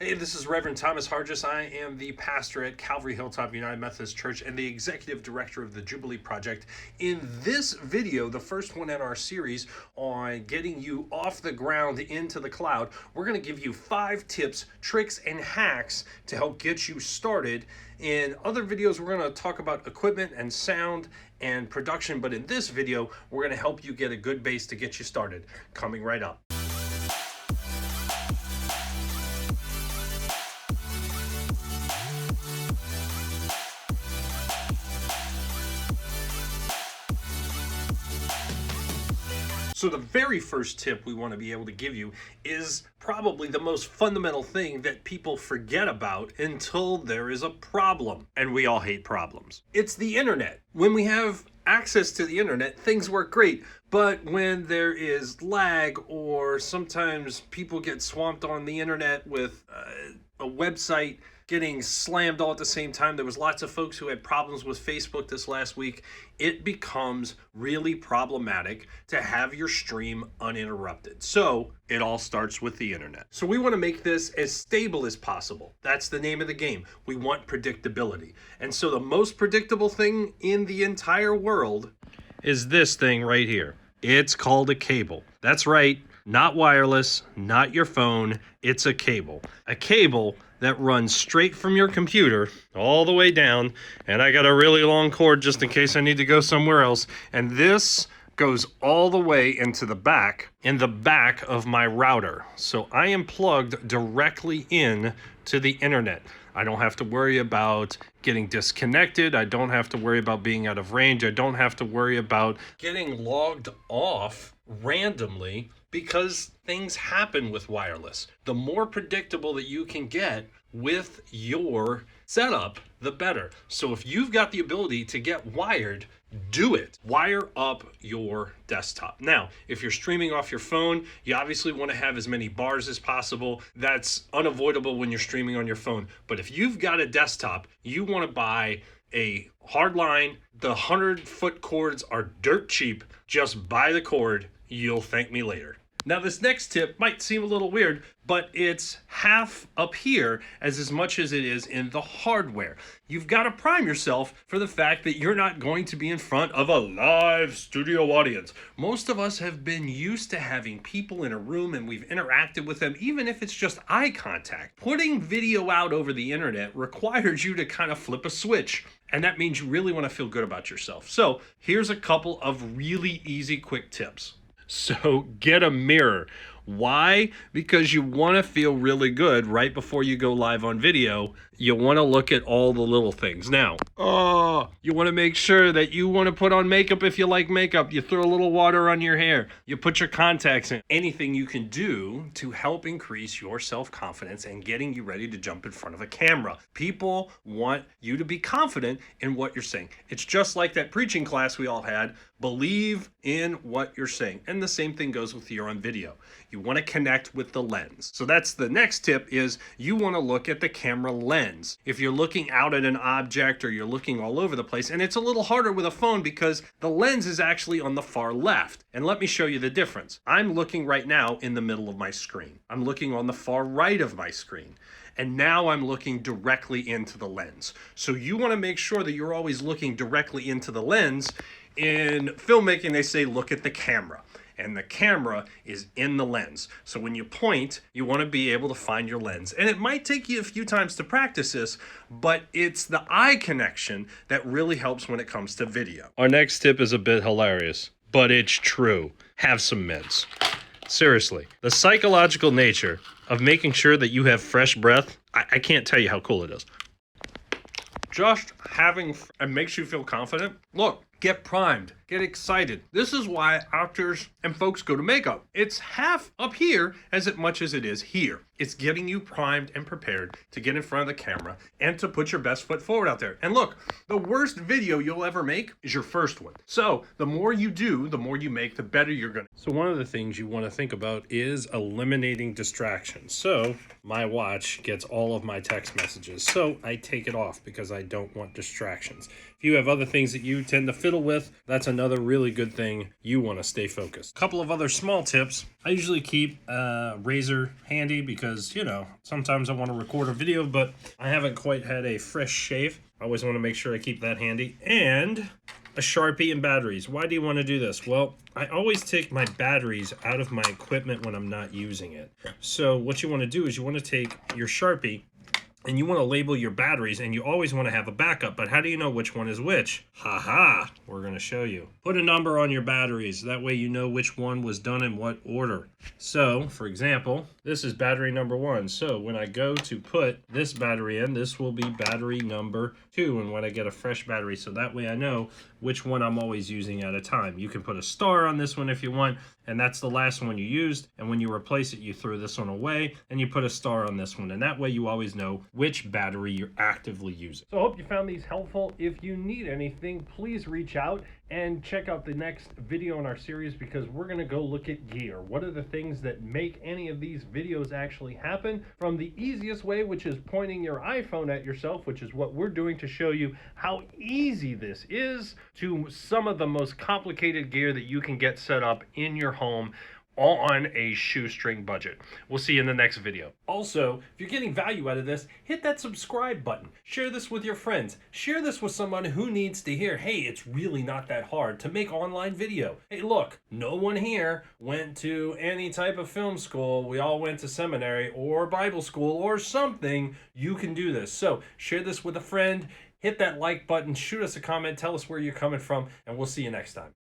Hey, this is Reverend Thomas Hargis. I am the pastor at Calvary Hilltop United Methodist Church and the executive director of the Jubilee Project. In this video, the first one in our series on getting you off the ground into the cloud, we're going to give you 5 tips, tricks, and hacks to help get you started. In other videos, we're going to talk about equipment and sound and production, but in this video, we're going to help you get a good base to get you started. Coming right up. So the very first tip we want to be able to give you is probably the most fundamental thing that people forget about until there is a problem. And we all hate problems. It's the internet. When we have access to the internet, things work great. But when there is lag, or sometimes people get swamped on the internet with a website getting slammed all at the same time. There was lots of folks who had problems with Facebook this last week. It becomes really problematic to have your stream uninterrupted. So it all starts with the internet. So we want to make this as stable as possible. That's the name of the game. We want predictability. And so the most predictable thing in the entire world is this thing right here. It's called a cable. That's right. Not wireless, not your phone. It's a cable. A cable that runs straight from your computer all the way down. And I got a really long cord just in case I need to go somewhere else. And this goes all the way into the back, in the back of my router. So I am plugged directly in to the internet. I don't have to worry about getting disconnected. I don't have to worry about being out of range. I don't have to worry about getting logged off randomly, because things happen with wireless. The more predictable that you can get with your setup, the better. So if you've got the ability to get wired, do it. Wire up your desktop. Now, if you're streaming off your phone, you obviously want to have as many bars as possible. That's unavoidable when you're streaming on your phone. But if you've got a desktop, you want to buy a hard line. The 100-foot cords are dirt cheap. Just buy the cord. You'll thank me later. Now, this next tip might seem a little weird, but it's half up here as much as it is in the hardware. You've got to prime yourself for the fact that you're not going to be in front of a live studio audience. Most of us have been used to having people in a room and we've interacted with them, even if it's just eye contact. Putting video out over the internet requires you to kind of flip a switch. And that means you really want to feel good about yourself. So here's a couple of really easy, quick tips. So get a mirror. Why? Because you want to feel really good right before you go live on video. You want to look at all the little things. Now, you want to make sure that you want to put on makeup if you like makeup. You throw a little water on your hair. You put your contacts in. Anything you can do to help increase your self-confidence and getting you ready to jump in front of a camera. People want you to be confident in what you're saying. It's just like that preaching class we all had. Believe in what you're saying. And the same thing goes with your own video. You want to connect with the lens. So that's the next tip, is you want to look at the camera lens. If you're looking out at an object or you're looking all over the place, and it's a little harder with a phone because the lens is actually on the far left. And let me show you the difference. I'm looking right now in the middle of my screen. I'm looking on the far right of my screen. And now I'm looking directly into the lens. So you want to make sure that you're always looking directly into the lens. In filmmaking, they say, look at the camera. And the camera is in the lens. So when you point, you want to be able to find your lens. And it might take you a few times to practice this, but it's the eye connection that really helps when it comes to video. Our next tip is a bit hilarious, but it's true. Have some meds. Seriously, the psychological nature of making sure that you have fresh breath, I can't tell you how cool it is. Just having, it makes you feel confident. Look, get primed, get excited. This is why actors and folks go to makeup. It's half up here as much as it is here. It's getting you primed and prepared to get in front of the camera and to put your best foot forward out there. And look, the worst video you'll ever make is your first one. So the more you do, the more you make, the better you're gonna. So one of the things you want to think about is eliminating distractions. So my watch gets all of my text messages. So I take it off because I don't want distractions. If you have other things that you tend to fiddle with, that's another really good thing. You want to stay focused. A couple of other small tips. I usually keep a razor handy because, sometimes I want to record a video, but I haven't quite had a fresh shave. I always want to make sure I keep that handy. And a Sharpie and batteries. Why do you want to do this? Well, I always take my batteries out of my equipment when I'm not using it. So what you want to do is you want to take your Sharpie and you want to label your batteries, and you always want to have a backup. But how do you know which one is which? Ha! We're going to show you. Put a number on your batteries. That way you know which one was done in what order. So, for example, this is battery number 1. So when I go to put this battery in, this will be battery number 2. And when I get a fresh battery, so that way I know which one I'm always using at a time. You can put a star on this one if you want, and that's the last one you used. And when you replace it, you throw this one away and you put a star on this one. And that way you always know which battery you're actively using. So I hope you found these helpful. If you need anything, please reach out and check out the next video in our series, because we're going to go look at gear. What are the things that make any of these videos actually happen? From the easiest way, which is pointing your iPhone at yourself, which is what we're doing to show you how easy this is, to some of the most complicated gear that you can get set up in your home on a shoestring budget. We'll see you in the next video. Also, if you're getting value out of this, hit that subscribe button. Share this with your friends. Share this with someone who needs to hear, hey, it's really not that hard to make online video. Hey, look, no one here went to any type of film school. We all went to seminary or Bible school or something. You can do this. So share this with a friend. Hit that like button. Shoot us a comment. Tell us where you're coming from, and we'll see you next time.